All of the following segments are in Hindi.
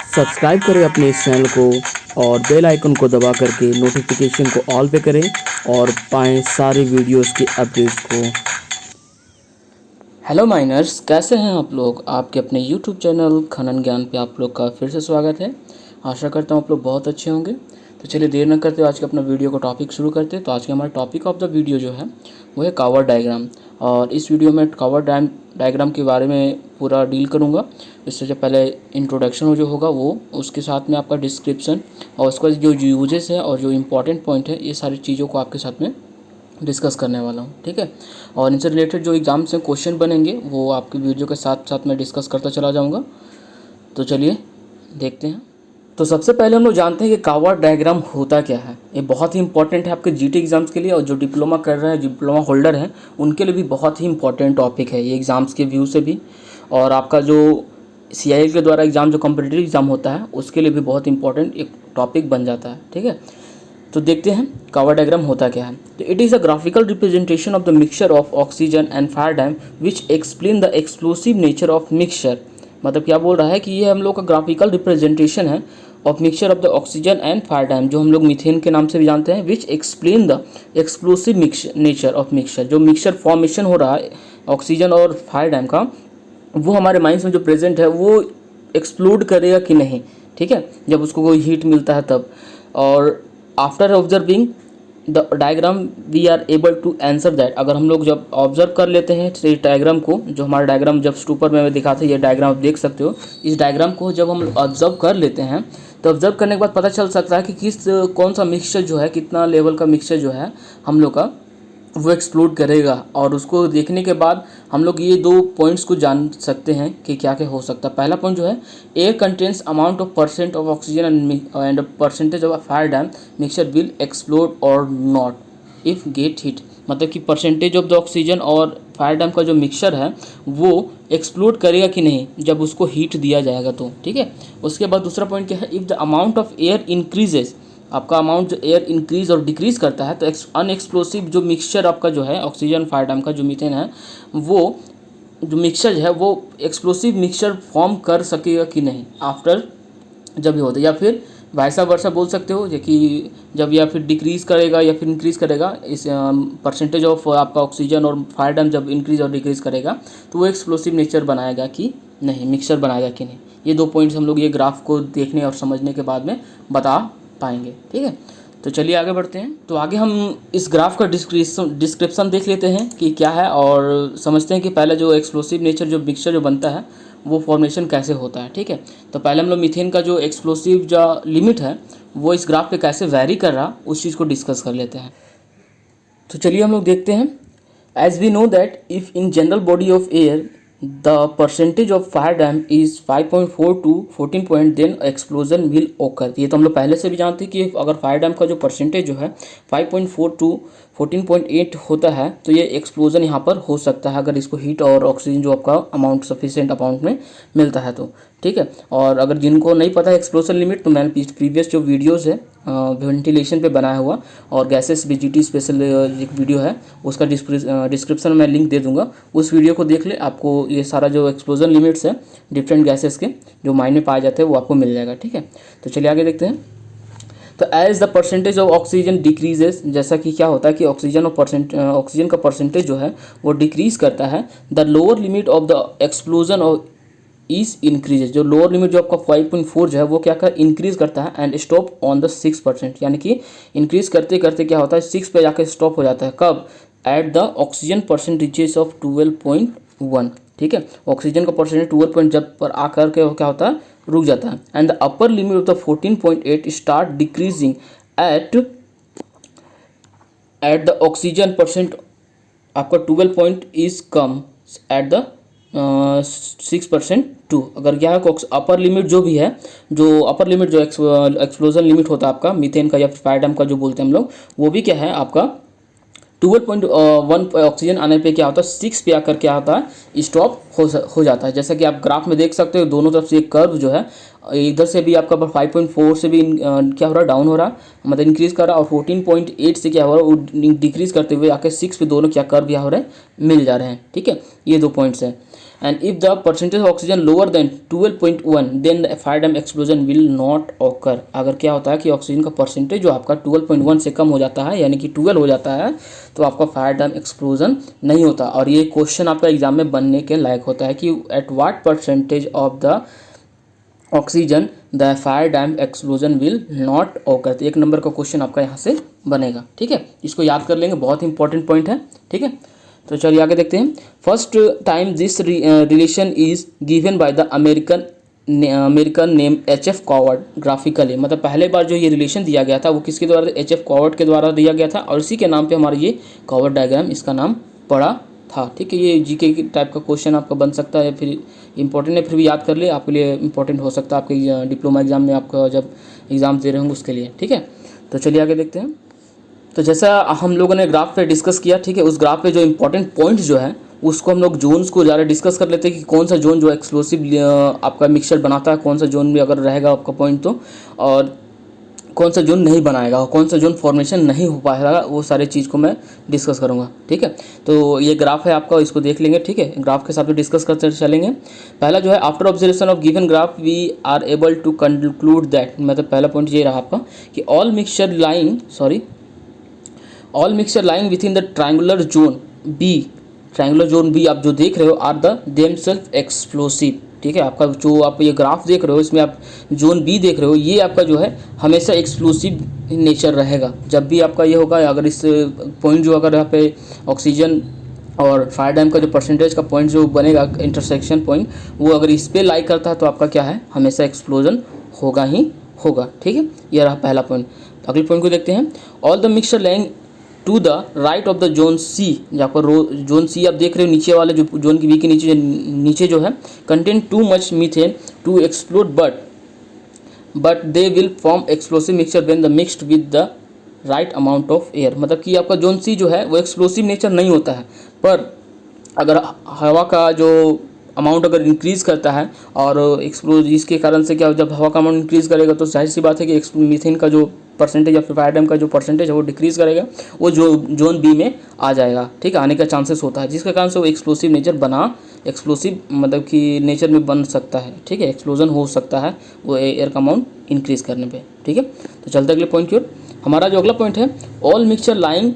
सब्सक्राइब करें अपने इस चैनल को और बेल आइकन को दबा करके नोटिफिकेशन को ऑल पे करें और पाएं सारे वीडियोस के अपडेट्स को। हेलो माइनर्स, कैसे हैं आप लोग। आपके अपने यूट्यूब चैनल खनन ज्ञान पे आप लोग का फिर से स्वागत है। आशा करता हूँ आप लोग बहुत अच्छे होंगे। तो चलिए देर न करते आज के अपना वीडियो को टॉपिक शुरू करते हैं। तो आज के हमारा टॉपिक ऑफ द वीडियो जो है वो है कावर डायग्राम, और इस वीडियो में कावर डायग्राम के बारे में पूरा डील करूँगा। इससे जो पहले इंट्रोडक्शन जो होगा वो, उसके साथ में आपका डिस्क्रिप्शन और उसका जो यूजेस है और जो इम्पोर्टेंट पॉइंट है, ये सारी चीज़ों को आपके साथ में डिस्कस करने वाला हूँ, ठीक है। और इनसे रिलेटेड जो एग्ज़ाम से क्वेश्चन बनेंगे वो आपकी वीडियो के साथ साथ मैं डिस्कस करता चला जाऊँगा। तो चलिए देखते हैं। तो सबसे पहले हम लोग जानते हैं कि कावर डायग्राम होता क्या है। ये बहुत ही इंपॉर्टेंट है आपके जीटी एग्ज़ाम्स के लिए, और जो डिप्लोमा कर रहे हैं, डिप्लोमा होल्डर हैं, उनके लिए भी बहुत ही इंपॉर्टेंट टॉपिक है ये एग्ज़ाम्स के व्यू से भी, और आपका जो CIL के द्वारा एग्ज़ाम, जो कॉम्पिटिटिव एग्ज़ाम होता है, उसके लिए भी बहुत इंपॉर्टेंट एक टॉपिक बन जाता है, ठीक है। तो देखते हैं कावर डायग्राम होता क्या है। तो it is a graphical representation of the mixture of oxygen and fire damp which explain the explosive nature of mixture. मतलब क्या बोल रहा है कि ये हम लोग का ग्राफिकल रिप्रेजेंटेशन है of mixture of the oxygen and fire damp, जो हम लोग मीथेन के नाम से भी जानते हैं, विच explain the explosive nature of mixture. जो मिक्सचर फॉर्मेशन हो रहा है ऑक्सीजन और फायर डायम का, वो हमारे माइंड्स में जो प्रेजेंट है वो एक्सप्लोड करेगा कि नहीं, ठीक है, जब उसको कोई हीट मिलता है तब। और after observing the diagram we are able to answer that. अगर हम लोग जब ऑब्जर्व कर लेते हैं इस डायग्राम को, जो हमारा डायग्राम जब ऊपर में दिखा था, ये डायग्राम आप देख सकते हो। इस डायग्राम को जब हम ऑब्जर्व कर लेते हैं तो ऑब्जर्व करने के बाद पता चल सकता है कि कौन सा मिक्सचर जो है, कितना लेवल का मिक्सचर जो है हम लोग का वो एक्सप्लोड करेगा। और उसको देखने के बाद हम लोग ये 2 पॉइंट्स को जान सकते हैं कि क्या क्या हो सकता है। पहला पॉइंट जो है, air contains amount of percent of oxygen and percentage of fire dam mixture will explode और नॉट इफ़ गेट हीट। मतलब कि परसेंटेज ऑफ द ऑक्सीजन और फायर डैम का जो मिक्सचर है वो एक्सप्लोड करेगा कि नहीं जब उसको हीट दिया जाएगा तो, ठीक है। उसके बाद दूसरा पॉइंट क्या है, if the amount of air increases, आपका अमाउंट जो एयर इंक्रीज और डिक्रीज करता है, तो अनएक्सप्लोसिव जो मिक्सचर आपका जो है ऑक्सीजन फायर डैम का जो मीथेन है, वो जो मिक्सचर है वो एक्सप्लोसिव मिक्सचर फॉर्म कर सकेगा कि नहीं आफ्टर जब ये होता है, या फिर वैसा वर्षा बोल सकते हो कि जब या फिर डिक्रीज़ करेगा या फिर इंक्रीज़ करेगा इस परसेंटेज ऑफ आपका ऑक्सीजन और फायर डैम जब इंक्रीज़ और डिक्रीज़ करेगा तो वो एक्सप्लोसिव नेचर बनाएगा कि नहीं, मिक्सचर बनाएगा कि नहीं। ये 2 पॉइंट्स हम लोग ये ग्राफ को देखने और समझने के बाद में बता पाएंगे, ठीक है। तो चलिए आगे बढ़ते हैं। तो आगे हम इस ग्राफ का डिस्क्रिप्शन देख लेते हैं कि क्या है, और समझते हैं कि पहले जो एक्सप्लोसिव नेचर जो मिक्सचर जो बनता है वो फॉर्मेशन कैसे होता है, ठीक है। तो पहले हम लोग मीथेन का जो एक्सप्लोसिव जो लिमिट है वो इस ग्राफ पे कैसे वैरी कर रहा उस चीज़ को डिस्कस कर लेते हैं। तो चलिए हम लोग देखते हैं। As we know that if in general body of air the percentage of fire damp is 5.4 to 14 point, then explosion will occur. ये तो हम लोग पहले से भी जानते हैं कि अगर फायर डैम का जो परसेंटेज जो है 5.4 to 14.8 होता है तो ये एक्सप्लोजन यहाँ पर हो सकता है, अगर इसको हीट और ऑक्सीजन जो आपका अमाउंट सफिशिएंट अमाउंट में मिलता है तो, ठीक है। और अगर जिनको नहीं पता है एक्सप्लोजन लिमिट, तो मैंने प्रीवियस जो वीडियोज़ है वेंटिलेशन पे बनाया हुआ और गैसेस BGT स्पेशल एक वीडियो है, उसका डिस्क्रिप्शन में लिंक दे दूंगा, उस वीडियो को देख ले। आपको ये सारा जो एक्सप्लोजन लिमिट्स है डिफरेंट गैसेस के जो मायने पाए जाते हैं वो आपको मिल जाएगा, ठीक है। तो चलिए आगे देखते हैं। तो as the percentage of oxygen decreases, जैसा कि क्या होता है कि ऑक्सीजन का परसेंटेज जो है वो डिक्रीज करता है, the lower limit of the explosion of is increases. जो लोअर लिमिट जो आपका 5.4 जो है वो क्या कर इंक्रीज करता है एंड स्टॉप ऑन द 6%। यानी कि इंक्रीज करते करते क्या होता है 6 पे जाकर स्टॉप हो जाता है। कब? Eight the oxygen percentages of 12.1, ठीक है। ऑक्सीजन का परसेंटेज 12 जब पर आकर के क्या होता है रुक जाता है। And the upper limit of the 14.8 start decreasing at the oxygen percent आपका 12 point is come at the 6% to. अगर क्या है अपर लिमिट जो भी है, जो अपर लिमिट जो एक्सप्लोजन लिमिट होता है आपका मीथेन का या फिर फायर डैम का जो बोलते हैं हम लोग, वो भी क्या है आपका 12.1 ऑक्सीजन आने पे क्या होता है 6 पे आकर क्या होता है स्टॉप हो जाता है। जैसा कि आप ग्राफ में देख सकते हो दोनों तरफ से एक कर्व जो है, इधर से भी आपका 5.4 से भी क्या हो रहा है डाउन हो रहा, मतलब इंक्रीज कर रहा, और 14.8 से क्या हो रहा है वो डिक्रीज करते हुए आकर 6 पे दोनों क्या कर्व क्या हो रहे हैं मिल जा रहे हैं, ठीक है। ये 2 पॉइंट्स हैं। And if the percentage of oxygen lower than 12.1 then the fire damp explosion will not occur. अगर क्या होता है कि ऑक्सीजन का परसेंटेज जो आपका 12.1 से कम हो जाता है, यानी कि 12 हो जाता है, तो आपका फायर डैम एक्सप्लोजन नहीं होता। और ये क्वेश्चन आपका एग्जाम में बनने के लायक होता है कि at what percentage of the oxygen the fire damp explosion will not occur. तो 1 नंबर का क्वेश्चन आपका यहाँ से बनेगा। ठीक है, इसको याद कर लेंगे, बहुत इंपॉर्टेंट पॉइंट है। ठीक है, तो चलिए आगे देखते हैं। First time this relation is given by the American name HF coward graphically. मतलब पहले बार जो ये रिलेशन दिया गया था वो किसके द्वारा, HF कॉवर्ड के द्वारा दिया गया था, और इसी के नाम पे हमारा ये कॉवर्ड डायग्राम इसका नाम पड़ा था। ठीक है, ये जीके टाइप का क्वेश्चन आपका बन सकता है, फिर इंपॉर्टेंट है, फिर भी याद कर ले, आपके लिए इंपॉर्टेंट हो सकता है आपके डिप्लोमा एग्जाम में, आपका जब एग्जाम दे रहे होंगे उसके लिए। ठीक है, तो चलिए आगे देखते हैं। तो जैसा हम लोगों ने ग्राफ पे डिस्कस किया, ठीक है, उस ग्राफ पे जो इंपॉर्टेंट पॉइंट्स जो है उसको हम लोग जोन्स को ज़्यादा डिस्कस कर लेते हैं कि कौन सा जोन जो एक्सप्लोसिव आपका मिक्सचर बनाता है, कौन सा जोन भी अगर रहेगा आपका पॉइंट तो, और कौन सा जोन नहीं बनाएगा, और कौन सा जोन फॉर्मेशन नहीं हो पाएगा, वो सारे चीज़ को मैं डिस्कस करूंगा। ठीक है, तो ये ग्राफ है आपका, इसको देख लेंगे। ठीक है, ग्राफ के साथ में डिस्कस करते चलेंगे। पहला जो है, after observation of given graph we are able to conclude that, मतलब पहला पॉइंट ये रहा आपका कि all mixture lying with in the triangular zone B, triangular zone B आप जो देख रहे हो, आर द देमसेल्फ एक्सप्लोसिव। ठीक है, आपका जो आप ये ग्राफ देख रहे हो, इसमें आप जोन बी देख रहे हो, ये आपका जो है हमेशा एक्सप्लोसिव नेचर रहेगा। जब भी आपका ये होगा, अगर इस पॉइंट जो अगर यहाँ पे ऑक्सीजन और फायर डैम का जो परसेंटेज का पॉइंट जो बनेगा, इंटरसेक्शन पॉइंट, वो अगर इस पर लाई करता है तो आपका क्या है, हमेशा एक्सप्लोजन होगा ही होगा। ठीक है, ये रहा पहला पॉइंट। अगले पॉइंट को देखते हैं। All the mixture lying to the right of the zone C, जहाँ पर जोन सी आप देख रहे हो, नीचे वाले जो जोन की बी के नीचे जो है, contain too much methane to explode but they will form explosive mixture when the mixed with the right amount of air. मतलब कि आपका जोन सी जो है वो एक्सप्लोसिव नेचर नहीं होता है, पर अगर हवा का जो अमाउंट अगर इंक्रीज़ करता है और एक्सप्लोज, इसके कारण से क्या, जब हवा का अमाउंट इंक्रीज़ करेगा तो जाहिर सी बात है कि मीथेन का जो परसेंटेज या फिर फायर डैम का जो परसेंटेज है वो डिक्रीज़ करेगा, वो जो जोन बी में आ जाएगा। ठीक है, आने का चांसेस होता है, जिसके कारण से वो एक्सप्लोसिव नेचर एक्सप्लोसिव मतलब कि नेचर में बन सकता है। ठीक है, एक्सप्लोजन हो सकता है वो एयर का अमाउंट इंक्रीज़ करने पे। ठीक है, तो चलते अगले पॉइंट की ओर। हमारा जो अगला पॉइंट है, all mixture lying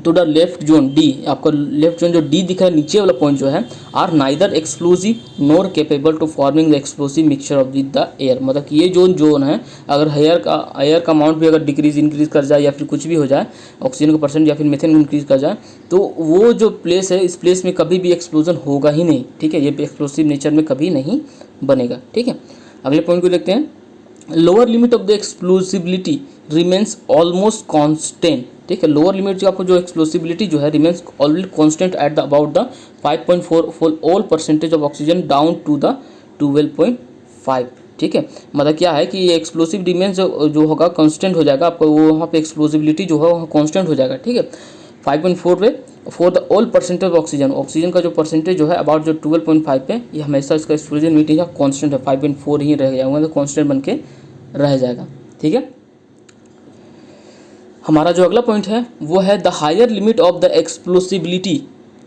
to the left zone D, आपका लेफ्ट जोन जो डी दिख रहा है नीचे वाला पॉइंट जो है, are neither explosive nor capable to forming the explosive mixture of with the air. मतलब कि ये जोन है, अगर एयर का अमाउंट भी अगर इंक्रीज कर जाए या फिर कुछ भी हो जाए, ऑक्सीजन का परसेंट या फिर मीथेन को इंक्रीज कर जाए, तो वो जो प्लेस है, इस प्लेस में कभी भी एक्सप्लोजन होगा ही नहीं। ठीक है, ये एक्सप्लोसिव नेचर में कभी नहीं बनेगा। ठीक है, अगले पॉइंट को देखते हैं। Lower limit of the explosibility remains almost constant. ठीक है, लोअर लिमिट जो आपको जो एक्सप्लोसिबिलिटी जो है remains already constant at the about the 5.4 for all percentage of oxygen down to the 12.5। ठीक है, मतलब क्या है कि ये एक्सप्लोसिव रिमेन्स जो होगा कांस्टेंट हो जाएगा, आपको वो वहाँ पे एक्सप्लोसिबिलिटी जो है वो कांस्टेंट हो जाएगा। ठीक है, 5.4 पे for the all percentage of oxygen का जो परसेंटेज जो है अबाउट जो 12.5 पे, ये हमेशा इसका एक्सप्लोजन मीटिंग का कांस्टेंट है, 5.4 ही रह जाएगा, तो कांस्टेंट बन के रह जाएगा। ठीक है, हमारा जो अगला पॉइंट है वो है the higher limit of the explosibility.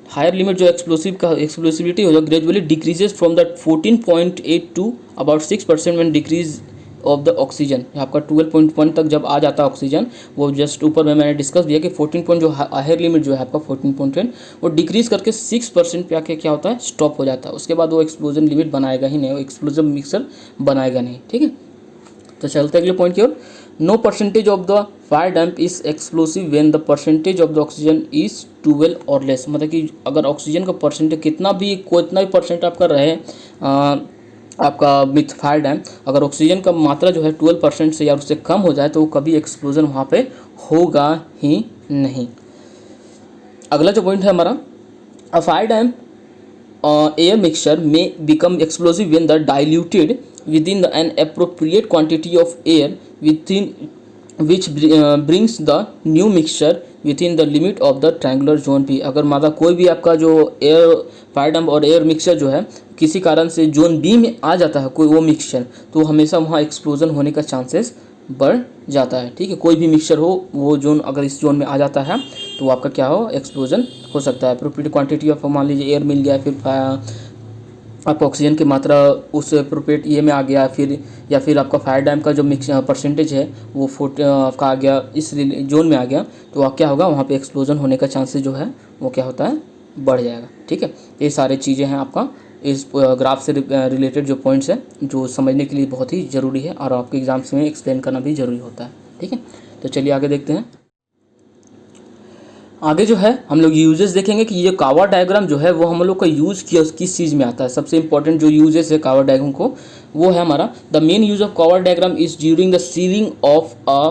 Higher limit जो एक्सप्लोसिबिलिटी हो, gradually decreases from the 14.8 to about 6% में डिक्रीज ऑफ द ऑक्सीजन। आपका 12.1 तक जब आ जाता है ऑक्सीजन, वो जस्ट ऊपर में मैंने डिस्कस किया कि 14 पॉइंट जो हायर लिमिट जो है आपका 14.10, वो डिक्रीज करके 6% पे आके क्या होता है, स्टॉप हो जाता है। उसके बाद वो एक्सप्लोजन लिमिट बनाएगा ही नहीं, वो एक्सप्लोजन मिक्सर बनाएगा नहीं। ठीक है, तो चलते अगले पॉइंट की ओर। No percentage of the fire damp is explosive when the percentage of the oxygen is 12 or less. मतलब कि अगर ऑक्सीजन का परसेंटेज कितना भी परसेंट आपका रहे, आपका विथ फायर डैम, अगर ऑक्सीजन का मात्रा जो है 12% से या उससे कम हो जाए तो कभी एक्सप्लोजन वहाँ पे होगा ही नहीं। अगला जो पॉइंट है हमारा, a fire damp air mixture में become explosive when the diluted within an appropriate quantity of air within which brings the new mixture within the limit of the triangular zone P। अगर मतलब कोई भी आपका जो एयर फायर डैम और एयर मिक्सचर जो है किसी कारण से जोन बी में आ जाता है कोई वो मिक्सचर, तो हमेशा वहाँ एक्सप्लोजन होने का चांसेस बढ़ जाता है। ठीक है, कोई भी मिक्सचर हो, वो जोन अगर इस जोन में आ जाता है तो आपका क्या हो, एक्सप्लोजन हो सकता है। अप्रोप्रिएट क्वांटिटी ऑफ मान लीजिए एयर मिल गया, फिर आपका ऑक्सीजन की मात्रा उस अप्रोप्रिएट ये में आ गया, फिर या फिर आपका फायर डैम का जो मिक्स परसेंटेज है वो आपका आ गया इस जोन में आ गया, तो आप क्या होगा वहाँ पे एक्सप्लोजन होने का चांसेस जो है वो क्या होता है, बढ़ जाएगा। ठीक है, ये सारे चीज़ें हैं आपका इस ग्राफ से रिलेटेड जो पॉइंट्स हैं जो समझने के लिए बहुत ही ज़रूरी है और आपके एग्जाम्स में एक्सप्लेन करना भी ज़रूरी होता है। ठीक है, तो चलिए आगे देखते हैं। आगे जो है हम लोग यूजेस देखेंगे कि ये कावा डायग्राम जो है वो हम लोग का यूज़ किस चीज़ में आता है। सबसे इंपॉर्टेंट जो यूजेस है कावा डायग्राम को वो है हमारा द मेन यूज ऑफ कावा diagram is during the ceiling of a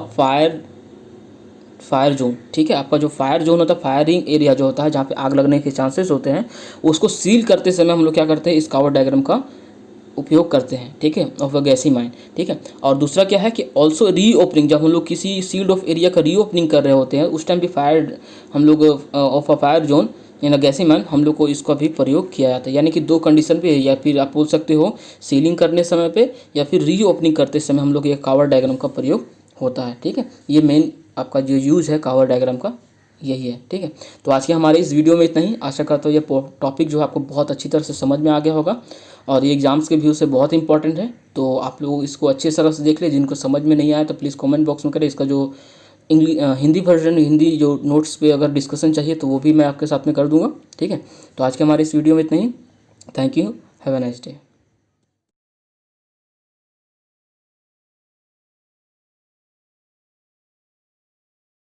fire zone. ठीक है, आपका जो फायर जोन होता है, फायरिंग एरिया जो होता है जहाँ पे आग लगने के चांसेस होते हैं, उसको सील करते समय हम लोग क्या करते हैं, इस कावा डायग्राम का उपयोग करते हैं। ठीक है, ऑफ अ गैसी माइन। ठीक है, और दूसरा क्या है कि ऑल्सो री ओपनिंग, जब हम लोग किसी सील्ड ऑफ एरिया का री ओपनिंग कर रहे होते हैं उस टाइम भी फायर हम लोग ऑफ अ फायर जोन यानी गैसी माइन हम लोग को इसका भी प्रयोग किया जाता है। यानी कि दो कंडीशन पे, या फिर आप बोल सकते हो सीलिंग करने समय पे या फिर री ओपनिंग करते समय हम लोग ये कावर डायग्राम का प्रयोग होता है। ठीक है, ये मेन आपका जो यूज़ है कावर डायग्राम का यही है। ठीक है, तो आज के हमारे इस वीडियो में इतना ही। आशा करता हूँ ये टॉपिक जो है आपको बहुत अच्छी तरह से समझ में आ गया होगा और ये एग्जाम्स के व्यू से बहुत इंपॉर्टेंट है, तो आप लोग इसको अच्छे तरह से देख ले। जिनको समझ में नहीं आया तो प्लीज़ कमेंट बॉक्स में करें। इसका जो हिंदी वर्जन, हिंदी जो नोट्स पे अगर डिस्कशन चाहिए तो वो भी मैं आपके साथ में कर दूंगा। ठीक है, तो आज के हमारे इस वीडियो में इतना ही। Thank you, have a nice day.